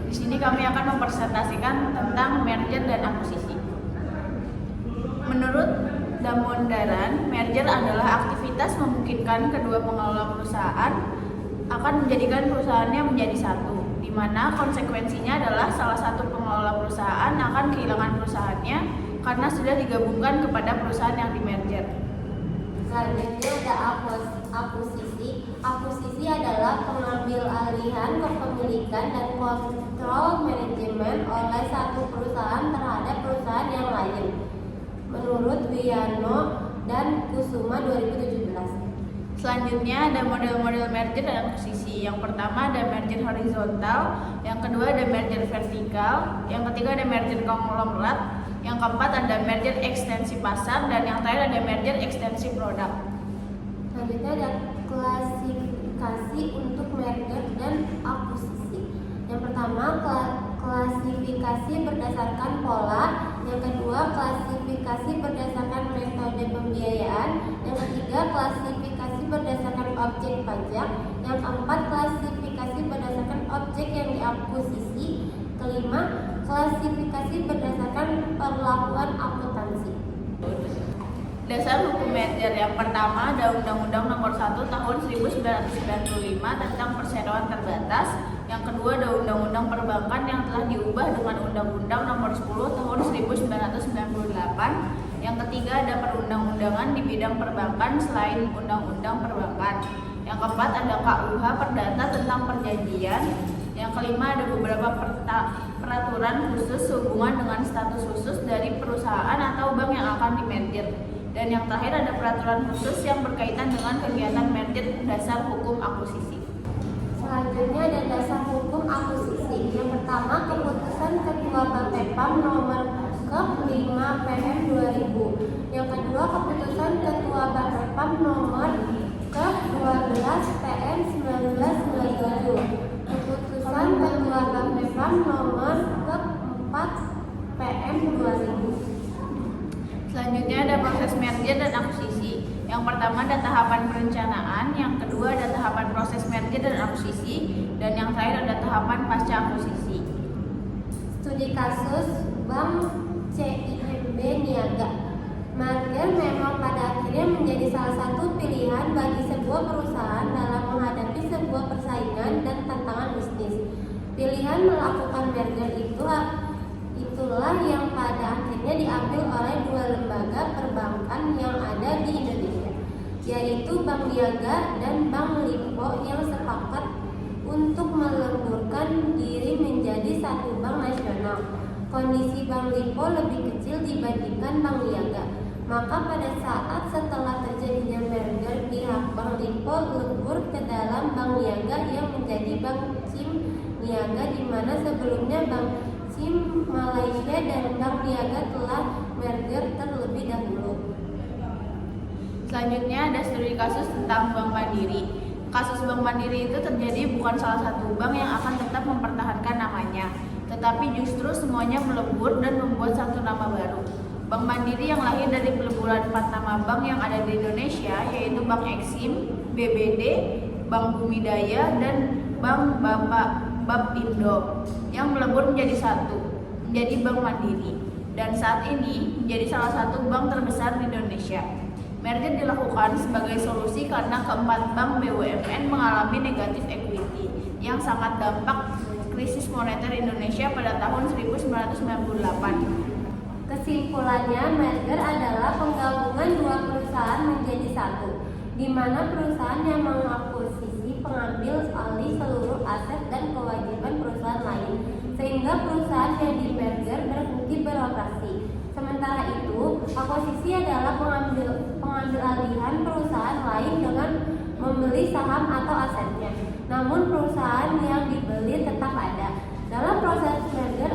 Di sini kami akan mempresentasikan tentang merger dan akuisisi. Menurut Damodaran, merger adalah aktivitas memungkinkan kedua pengelola perusahaan akan menjadikan perusahaannya menjadi satu, di mana konsekuensinya adalah salah satu pengelola perusahaan akan kehilangan perusahaannya karena sudah digabungkan kepada perusahaan yang dimerger. Selanjutnya ada akuisisi. Akuisisi adalah pengambil alihan kepemilikan dan kontrol manajemen oleh satu perusahaan terhadap perusahaan yang lain. Menurut Wiano dan Kusuma 2017. Selanjutnya ada model-model merger dan akuisisi. Yang pertama ada merger horizontal, yang kedua ada merger vertikal, yang ketiga ada merger konglomerat, yang keempat ada merger ekstensi pasar, dan yang terakhir ada merger ekstensi produk. Selanjutnya ada klasifikasi untuk merger dan akuisisi. Yang pertama klasifikasi berdasarkan pola, yang kedua klasifikasi berdasarkan metode pembiayaan, yang ketiga klasifikasi berdasarkan objek pajak, yang keempat klasifikasi berdasarkan objek yang diakuisisi, kelima klasifikasi berdasarkan perlakuan akuntansi. Dasar hukum merger yang pertama ada Undang-Undang Nomor 1 Tahun 1995 tentang perseroan terbatas. Yang kedua ada Undang-Undang Perbankan yang telah diubah dengan Undang-Undang Nomor 10 Tahun 1998. Yang ketiga ada perundang-undangan di bidang perbankan selain Undang-Undang Perbankan. Yang keempat ada KUH Perdata tentang perjanjian. Yang kelima ada beberapa peraturan khusus sehubungan dengan status khusus dari perusahaan atau bank yang akan dimerger. Dan yang terakhir ada peraturan khusus yang berkaitan dengan kegiatan merger dasar hukum akuisisi. Selanjutnya ada dasar hukum akuisisi. Yang pertama keputusan Ketua Bapepam nomor ke-5 PM 2000. Yang kedua keputusan Ketua Bapepam nomor ke-12 PM 1997. Keputusan Ketua Bapepam nomor ke-4 PM 2000. Selanjutnya ada proses merger dan akuisisi. Yang pertama ada tahapan perencanaan, yang kedua ada tahapan proses merger dan akuisisi, dan yang terakhir ada tahapan pasca akuisisi. Studi kasus Bank CIMB Niaga. Merger memang pada akhirnya menjadi salah satu pilihan bagi sebuah perusahaan dalam menghadapi sebuah persaingan dan tantangan bisnis. Pilihan melakukan merger itulah yang pada akhirnya diambil oleh dua lembaga perbankan yang ada di Indonesia, yaitu Bank Niaga dan Bank Lipo, yang sepakat untuk melemburkan diri menjadi satu bank nasional. Kondisi Bank Lipo lebih kecil dibandingkan Bank Niaga, maka pada saat setelah terjadinya merger, pihak Bank Lipo lembur ke dalam Bank Niaga yang menjadi Bank Cim Niaga, di mana sebelumnya Bank Cim Malaysia dan Bank Niaga telah merger terlebih dahulu. Selanjutnya ada studi kasus tentang Bank Mandiri. Kasus Bank Mandiri itu terjadi bukan salah satu bank yang akan tetap mempertahankan namanya, tetapi justru semuanya melebur dan membuat satu nama baru. Bank Mandiri yang lahir dari peleburan 4 nama bank yang ada di Indonesia, yaitu Bank Eksim, BBD, Bank Bumidaya, dan Bank Bapindo, yang melebur menjadi satu, menjadi Bank Mandiri, dan saat ini menjadi salah satu bank terbesar di Indonesia. Merger dilakukan sebagai solusi karena keempat bank BUMN mengalami negatif equity yang sangat dampak krisis moneter Indonesia pada tahun 1998. Kesimpulannya, merger adalah penggabungan dua perusahaan menjadi satu, di mana perusahaan yang mengakuisisi pengambil alih seluruh aset dan kewajiban perusahaan lain, sehingga perusahaan yang dimerger berhenti beroperasi. Sementara itu, akuisisi adalah pengambil alihan perusahaan lain dengan membeli saham atau asetnya, namun perusahaan yang dibeli tetap ada. Dalam proses merger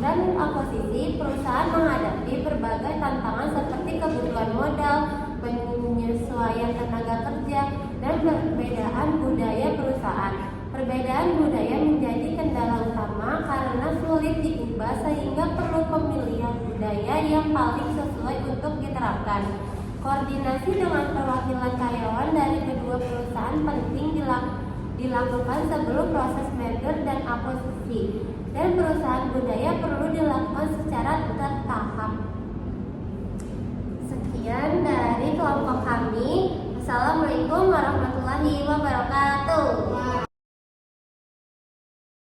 dan akuisisi, perusahaan menghadapi berbagai tantangan seperti kebutuhan modal, penyesuaian tenaga kerja, dan perbedaan budaya perusahaan. Perbedaan budaya menjadi kendala utama karena sulit diubah, sehingga perlu pemilihan budaya yang paling sesuai untuk diterapkan. Koordinasi dengan perwakilan karyawan dari kedua perusahaan penting dilakukan sebelum proses merger dan akuisisi, dan perusahaan budaya perlu dilakukan secara bertahap. Sekian dari kelompok kami. Assalamualaikum warahmatullahi wabarakatuh.